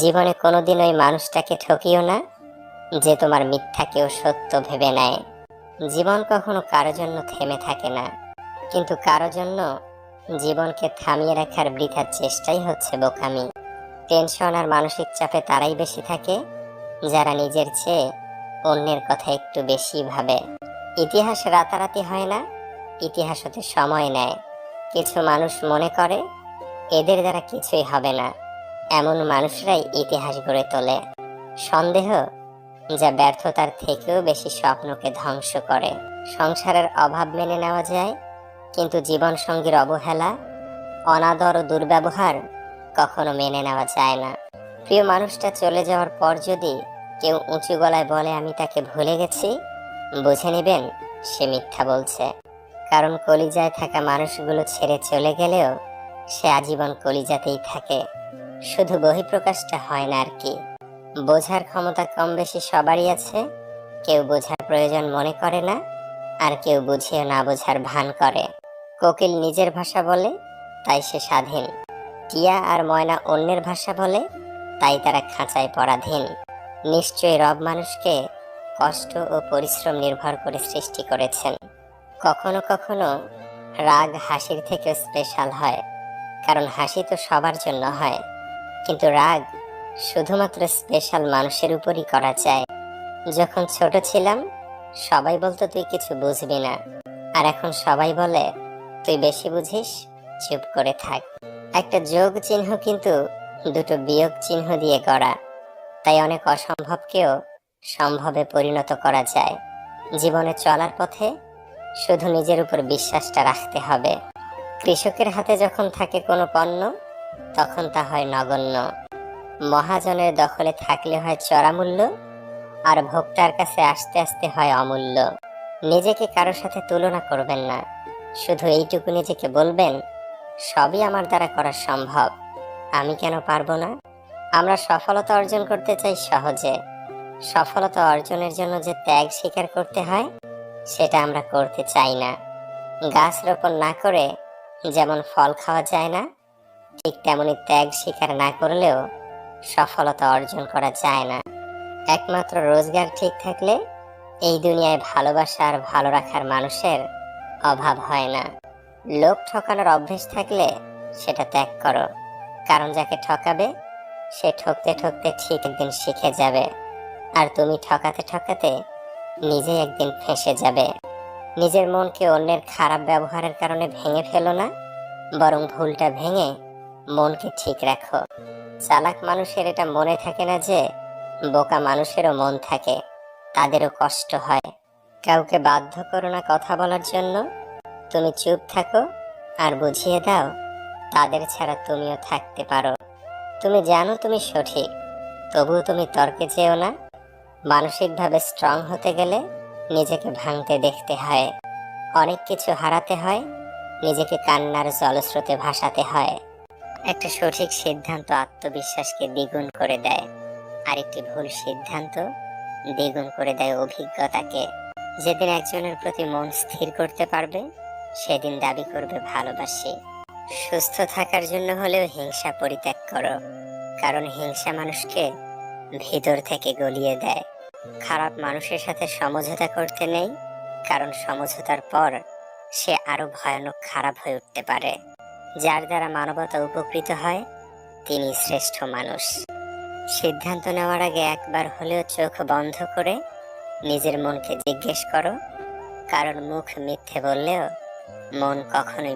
জীবনে কোনোদিন ওই মানুষটাকে ঠকিও না যে তোমার মিথ্যাকেও সত্য ভেবে নেয়। জীবন কখনো কারো জন্য থেমে থাকে না, কিন্তু কারো জন্য জীবনকে থামিয়ে রাখার বৃথা চেষ্টাই হচ্ছে বোকামি। টেনশন আর মানসিক চাপে তারাই বেশি থাকে যারা নিজের চেয়ে অন্যের কথা একটু বেশি ভাবে। ইতিহাস রাতারাতি হয় না, ইতিহাস হতে সময় নেয়। কিছু মানুষ মনে করে এদের দ্বারা কিছুই হবে না, এমন মানুষরাই ইতিহাস গড়ে তোলে। সন্দেহ যা ব্যর্থতার থেকেও বেশি স্বপ্নকে ধ্বংস করে। সংসারের অভাব মেনে নেওয়া যায়, কিন্তু জীবন সঙ্গীর অবহেলা, অনাদর ও দুর্ব্যবহার কখনো মেনে নেওয়া যায় না। প্রিয় মানুষটা চলে যাওয়ার পর যদি কেউ উঁচু গলায় বলে আমি তাকে ভুলে গেছি, বুঝে নেবেন সে মিথ্যা বলছে। কারণ কলিজায় থাকা মানুষগুলো ছেড়ে চলে গেলেও সে আজীবন কলিজাতেই থাকে, শুধু বহিঃপ্রকাশটা হয় না আর কি। বোঝার ক্ষমতা কম বেশি সবারই আছে, কেউ বোঝার প্রয়োজন মনে করে না, আর কেউ বুঝিয়ে না বোঝার ভান করে। কোকিল নিজের ভাষা বলে, তাই সে স্বাধীন। টিয়া আর ময়না অন্যের ভাষা বলে, তাই তারা খাঁচায় পরাধীন। নিশ্চয়ই রব মানুষকে কষ্ট ও পরিশ্রম নির্ভর করে সৃষ্টি করেছেন। কখনো কখনো রাগ হাসির থেকে স্পেশাল হয়, কারণ হাসি তো সবার জন্য হয়, কিন্তু রাগ শুধুমাত্র স্পেশাল মানুষের উপরই করা যায়। যখন ছোট ছিলাম সবাই বলতো তুই কিছু বুঝবি না, আর এখন সবাই বলে তুই বেশি বুঝিস, চুপ করে থাক। একটা যোগ চিহ্ন কিন্তু দুটো বিয়োগ চিহ্ন দিয়ে গড়া, তাই অনেক অসম্ভবকেও সম্ভবে পরিণত করা যায়। জীবনে চলার পথে শুধু নিজের উপর বিশ্বাসটা রাখতে হবে। কৃষকের হাতে যখন থাকে কোনো পণ্য, তখন তা হয় নগণ্য। মহাজনের দখলে থাকলে হয় চড়া মূল্য, আর ভোক্তার কাছে আস্তে আস্তে হয় অমূল্য। নিজেকে কারোর সাথে তুলনা করবেন না, শুধু এইটুকু নিজেকে বলবেন সবই আমার দ্বারা করা সম্ভব, আমি কেন পারবো না। আমরা সফলতা অর্জন করতে চাই সহজে, সফলতা অর্জনের জন্য যে ত্যাগ স্বীকার করতে হয় সেটা আমরা করতে চাই না। গাছ রোপণ না করে যেমন ফল খাওয়া যায় না, ঠিক তেমনি ত্যাগ স্বীকার না করলেও সফলতা অর্জন করা যায় না। একমাত্র রোজগার ঠিক থাকলে এই দুনিয়ায় ভালোবাসা আর ভালো রাখার মানুষের অভাব হয় না। লোক ঠকানোর অভ্যেস থাকলে সেটা ত্যাগ করো, কারণ যাকে ঠকাবে সে ঠকতে ঠকতে ঠিক একদিন শিখে যাবে, আর তুমি ঠকাতে ঠকাতে নিজেই একদিন ফেঁসে যাবে। নিজের মনকে অন্যের খারাপ ব্যবহারের কারণে ভেঙে ফেলো না, বরং ভুলটা ভেঙে মনকে ঠিক রাখো। চালাক মানুষের এটা মনে থাকে না যে বোকা মানুষেরও মন থাকে, তাদেরও কষ্ট হয়। কাউকে বাধ্য করো না কথা বলার জন্য, তুমি চুপ থাকো আর বুঝিয়ে দাও তাদের ছাড়া তুমিও থাকতে পারো। তুমি জানো তুমি সঠিক, তবুও তুমি তর্কে যেও না। মানসিকভাবে স্ট্রং হতে গেলে নিজেকে ভাঙতে দেখতে হয়, অনেক কিছু হারাতে হয়, নিজেকে কান্নার জলস্রোতে ভাসাতে হয়। একটা সঠিক সিদ্ধান্ত আত্মবিশ্বাসকে দ্বিগুণ করে দেয়, আর একটি ভুল সিদ্ধান্ত দ্বিগুণ করে দেয় অভিজ্ঞতাকে। যেদিন একজনের প্রতি মন স্থির করতে পারবে, সেদিন দাবি করবে ভালোবাসি। সুস্থ থাকার জন্য হলেও হিংসা পরিত্যাগ করো, কারণ হিংসা মানুষকে ভিতর থেকে গলিয়ে দেয়। খারাপ মানুষের সাথে সমঝোতা করতে নেই, কারণ সমঝোতার পর সে আরো ভয়ানক খারাপ হয়ে উঠতে পারে। যার দ্বারা মানবতা উপকৃত হয় তিনি শ্রেষ্ঠ মানুষ। সিদ্ধান্ত নেওয়ার আগে একবার হলেও চোখ বন্ধ করে নিজের মনকে জিজ্ঞেস করো, কারণ মুখ মিথ্যে বললেও মন কখনোই